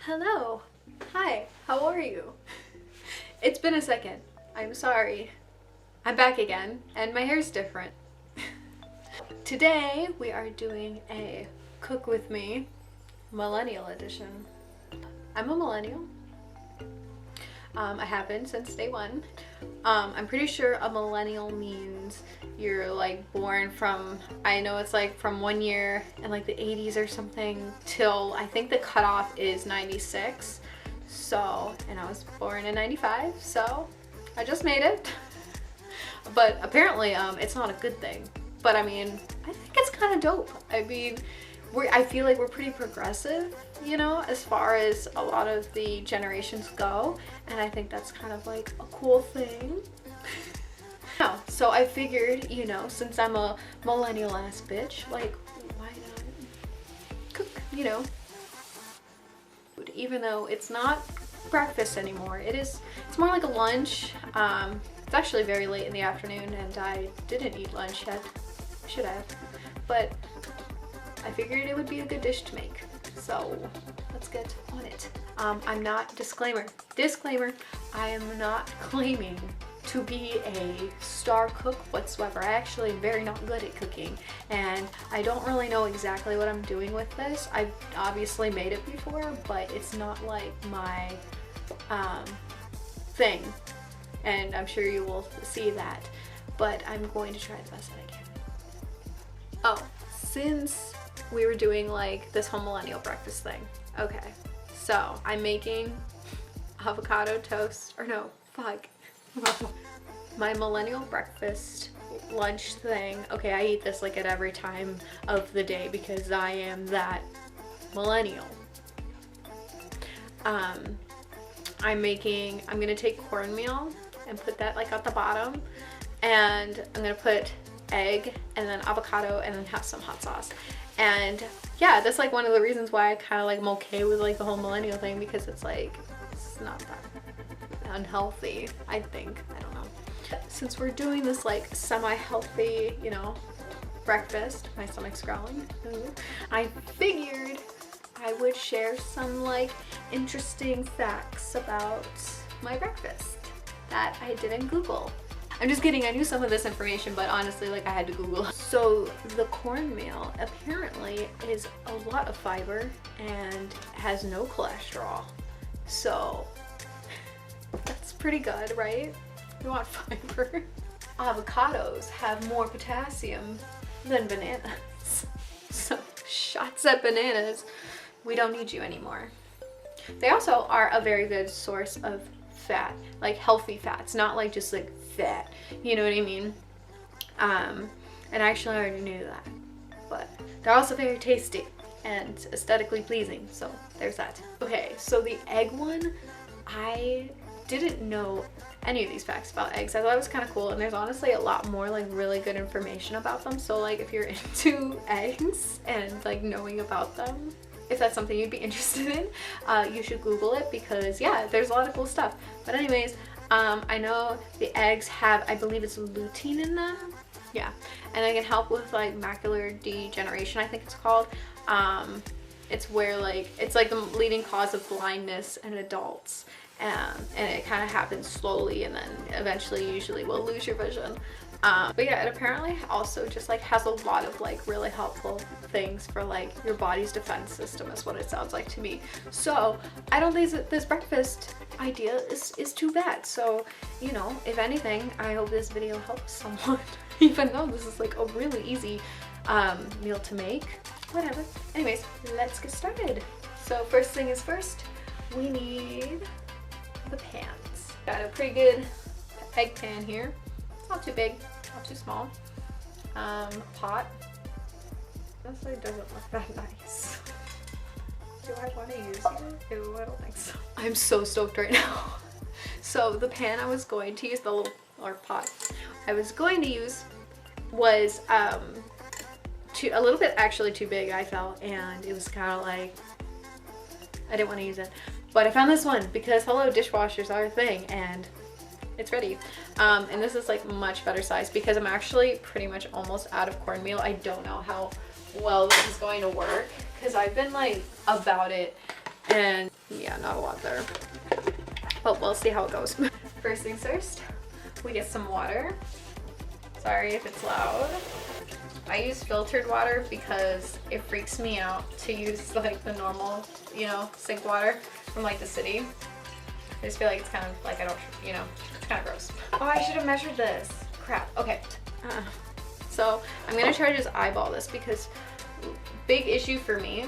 Hello. Hi, how are you? It's been a second. I'm sorry. I'm back again, and my hair's different. Today, we are doing a cook with me millennial edition. I'm a millennial. I have been since day one. I'm pretty sure a millennial means you're like born from, I know it's like from 1 year in like the 80s or something till I think the cutoff is 96. So, and I was born in 95, so I just made it. But apparently it's not a good thing. But I mean, I think it's kind of dope. I mean, I feel like we're pretty progressive, you know, as far as a lot of the generations go, and I think that's kind of like a cool thing. So I figured, you know, since I'm a millennial ass bitch, like, why not cook, you know? Even though it's not breakfast anymore, it's more like a lunch. It's actually very late in the afternoon and I didn't eat lunch yet. Should have, but I figured it would be a good dish to make, so let's get on it. I'm not, disclaimer, I am not claiming to be a star cook whatsoever. I actually am very not good at cooking, and I don't really know exactly what I'm doing with this. I've obviously made it before, but it's not like my thing, and I'm sure you will see that, but I'm going to try the best that I can. Oh, since we were doing like this whole millennial breakfast thing. Okay, so I'm making avocado toast, or no, fuck. My millennial breakfast lunch thing. Okay, I eat this like at every time of the day because I am that millennial. I'm gonna take cornmeal and put that like at the bottom, and I'm gonna put egg and then avocado and then have some hot sauce. And yeah, that's like one of the reasons why I kind of like am okay with like the whole millennial thing, because it's like, it's not that unhealthy, I think. I don't know. Since we're doing this like semi-healthy, you know, breakfast, my stomach's growling, I figured I would share some like interesting facts about my breakfast that I didn't Google. I'm just kidding, I knew some of this information, but honestly, like, I had to Google. So the cornmeal apparently is a lot of fiber and has no cholesterol. So that's pretty good, right? You want fiber. Avocados have more potassium than bananas. So shots at bananas, we don't need you anymore. They also are a very good source of fat, like healthy fats, not like just like fat, you know what I mean? And actually I already knew that, but they're also very tasty and aesthetically pleasing, so there's that. Okay, so the egg one, I didn't know any of these facts about eggs. I thought it was kind of cool, and there's honestly a lot more like really good information about them, so like if you're into eggs and like knowing about them, if that's something you'd be interested in, you should Google it, because yeah, there's a lot of cool stuff. But anyways, I know the eggs have, I believe it's lutein in them. Yeah, and they can help with like macular degeneration, I think it's called. It's where like, it's like the leading cause of blindness in adults. And it kind of happens slowly, and then eventually usually will lose your vision. But yeah, it apparently also just like has a lot of like really helpful things for like your body's defense system, is what it sounds like to me. So I don't think this breakfast idea is too bad. So, you know, if anything, I hope this video helps someone, even though this is like a really easy meal to make. Whatever. Anyways, let's get started. So first thing is first, we need the pans. Got a pretty good egg pan here. Not too big, not too small. Pot. Honestly, it doesn't look that nice. Do I want to use it? Ew, I don't think so. I'm so stoked right now. So the pan I was going to use, the little, or pot I was going to use was a little bit actually too big, I felt, and it was kind of like, I didn't want to use it. But I found this one because hello, dishwashers are a thing, and it's ready. And this is like much better size because I'm actually pretty much almost out of cornmeal. I don't know how well this is going to work because I've been like about it, and Yeah, not a lot there. But we'll see how it goes. First things first, we get some water. Sorry if it's loud. I use filtered water because it freaks me out to use like the normal, you know, sink water from like the city. I just feel like it's kind of like, I don't, you know, it's kind of gross. Oh, I should have measured this. Crap. Okay. So I'm gonna try to just eyeball this because big issue for me,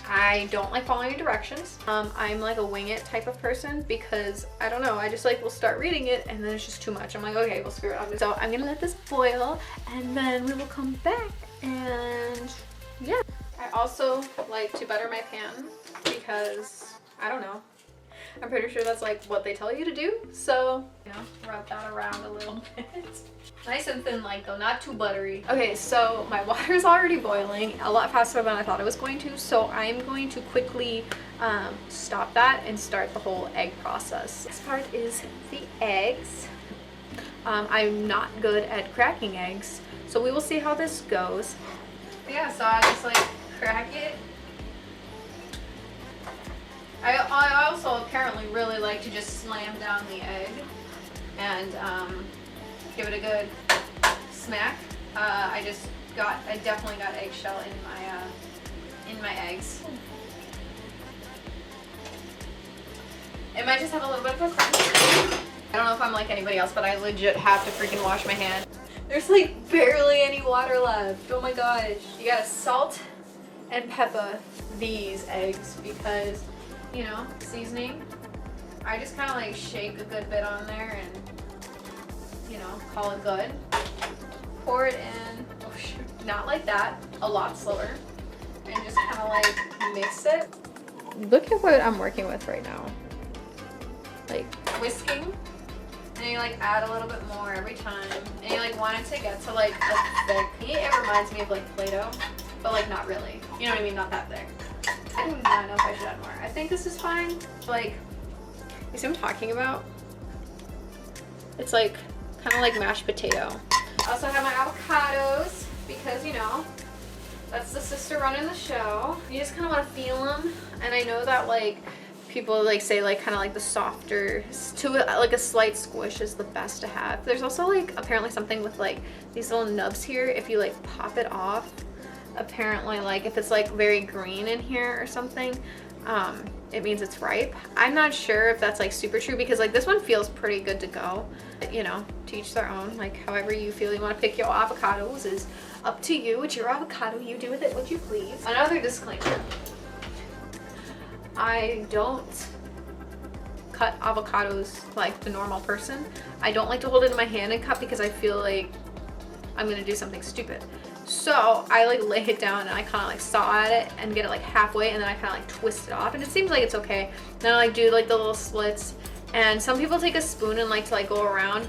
I don't like following directions. I'm like a wing it type of person because I don't know, I just like will start reading it and then it's just too much. I'm like, okay, well screw it. So I'm gonna let this boil and then we will come back and yeah. I also like to butter my pan because I don't know. I'm pretty sure that's like what they tell you to do. So, you know, rub that around a little bit. Nice and thin like though, not too buttery. Okay, so my water's already boiling a lot faster than I thought it was going to. So I'm going to quickly stop that and start the whole egg process. Next part is the eggs. I'm not good at cracking eggs. So we will see how this goes. Yeah, so I just like crack it. I also apparently really like to just slam down the egg and give it a good smack. I definitely got eggshell in my eggs. It might just have a little bit of a crunch. I don't know if I'm like anybody else, but I legit have to freaking wash my hand. There's like barely any water left. Oh my gosh. You gotta salt and pepper these eggs because, you know, seasoning. I just kind of like shake a good bit on there and, you know, call it good. Pour it in, oh shoot, not like that, a lot slower. And just kind of like mix it. Look at what I'm working with right now. Like whisking. And you like add a little bit more every time. And you like want it to get to like a thick, it reminds me of like Play-Doh, but like not really. You know what I mean? Not that thick. I do not know if I should add more. I think this is fine. Like, you see what I'm talking about? It's like, kind of like mashed potato. I also have my avocados because, you know, that's the sister running the show. You just kind of want to feel them. And I know that like, people like say like kind of like the softer, to like a slight squish is the best to have. There's also like apparently something with like these little nubs here. If you like pop it off, apparently like if it's like very green in here or something, it means it's ripe. I'm not sure if that's like super true because like this one feels pretty good to go. But, you know, to each their own. Like however you feel you want to pick your avocados is up to you. It's your avocado. You do with it what you please. Another disclaimer. I don't cut avocados like the normal person. I don't like to hold it in my hand and cut because I feel like I'm gonna do something stupid. So I like lay it down and I kind of like saw at it and get it like halfway and then I kind of like twist it off and it seems like it's okay. Then I like do like the little slits and some people take a spoon and like to like go around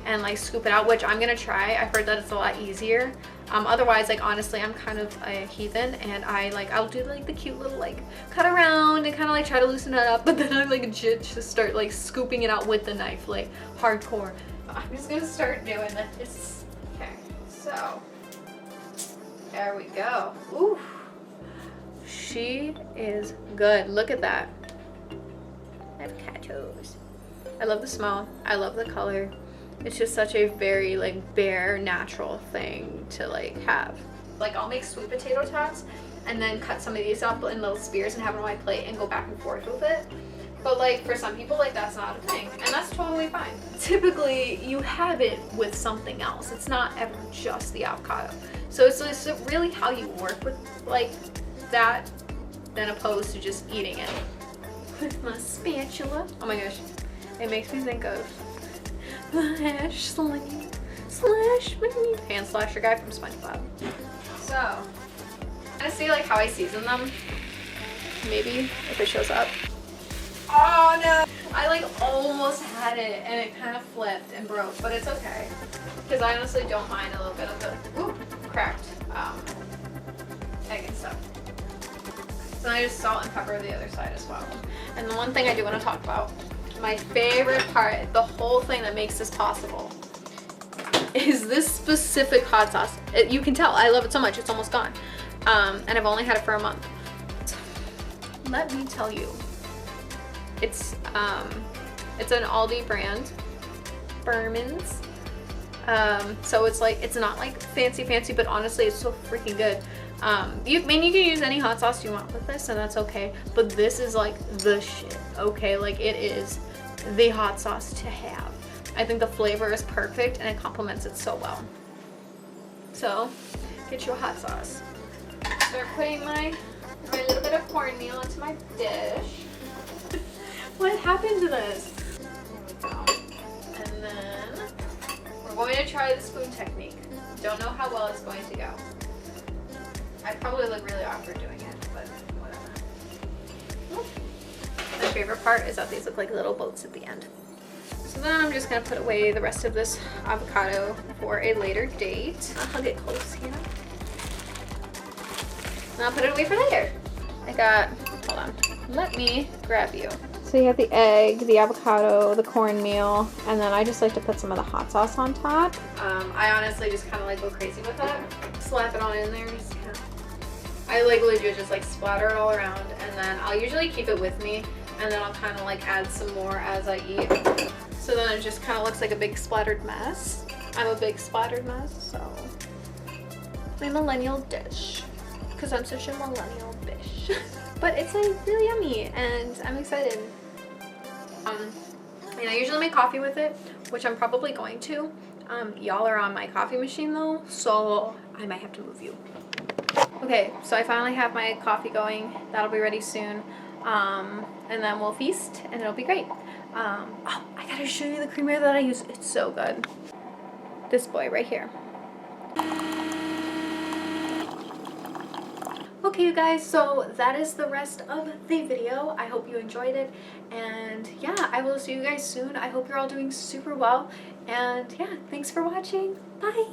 and like scoop it out, which I'm gonna try. I've heard that it's a lot easier. Otherwise, like honestly, I'm kind of a heathen and I'll do like the cute little like cut around and kind of like try to loosen it up, but then I like legit just start like scooping it out with the knife, like hardcore. I'm just gonna start doing this. Okay, so there we go. Ooh, she is good. Look at that. Avocados. I love the smell. I love the color. It's just such a very like bare natural thing to like have. Like I'll make sweet potato tots and then cut some of these up in little spears and have it on my plate and go back and forth with it. But like for some people like that's not a thing and that's totally fine. Typically you have it with something else. It's not ever just the avocado. So it's really how you work with like that than opposed to just eating it. With my spatula. Oh my gosh. It makes me think of slash me hand slasher guy from SpongeBob. So I see like how I season them. Maybe if it shows up. Oh no! I like almost had it and it kind of flipped and broke, but it's okay because I honestly don't mind a little bit of the cracked egg and stuff. So I just salt and pepper the other side as well. And the one thing I do want to talk about. My favorite part, the whole thing that makes this possible, is this specific hot sauce. You can tell, I love it so much, it's almost gone. And I've only had it for a month. Let me tell you It's an Aldi brand, Berman's. So it's like, it's not like fancy, but honestly it's so freaking good. You can use any hot sauce you want with this, and that's okay, but this is like the shit, okay? Like, it is the hot sauce to have. I think the flavor is perfect and it complements it so well. So get you a hot sauce. Start putting my little bit of cornmeal into my dish. What happened to this? And then we're going to try the spoon technique. Don't know how well it's going to go. I probably look really awkward doing it, but whatever. My favorite part is that these look like little boats at the end. So then I'm just gonna put away the rest of this avocado for a later date. I'll get close here. And I'll put it away for later. Hold on, let me grab you. So you have the egg, the avocado, the cornmeal, and then I just like to put some of the hot sauce on top. I honestly just kind of like go crazy with that. Slap it on in there. Just kinda, I like legit just like splatter it all around, and then I'll usually keep it with me, and then I'll kind of like add some more as I eat. So then it just kind of looks like a big splattered mess. I'm a big splattered mess, so my millennial dish, because I'm such a millennial bitch. But it's like really yummy, and I'm excited. And I usually make coffee with it, which I'm probably going to. Y'all are on my coffee machine though, so I might have to move you. Okay, so I finally have my coffee going. That'll be ready soon. And then we'll feast, and it'll be great. Oh, I gotta show you the creamer that I use. It's so good. This boy right here. Okay, you guys, so that is the rest of the video. I hope you enjoyed it, and yeah, I will see you guys soon. I hope you're all doing super well, and yeah, thanks for watching. Bye.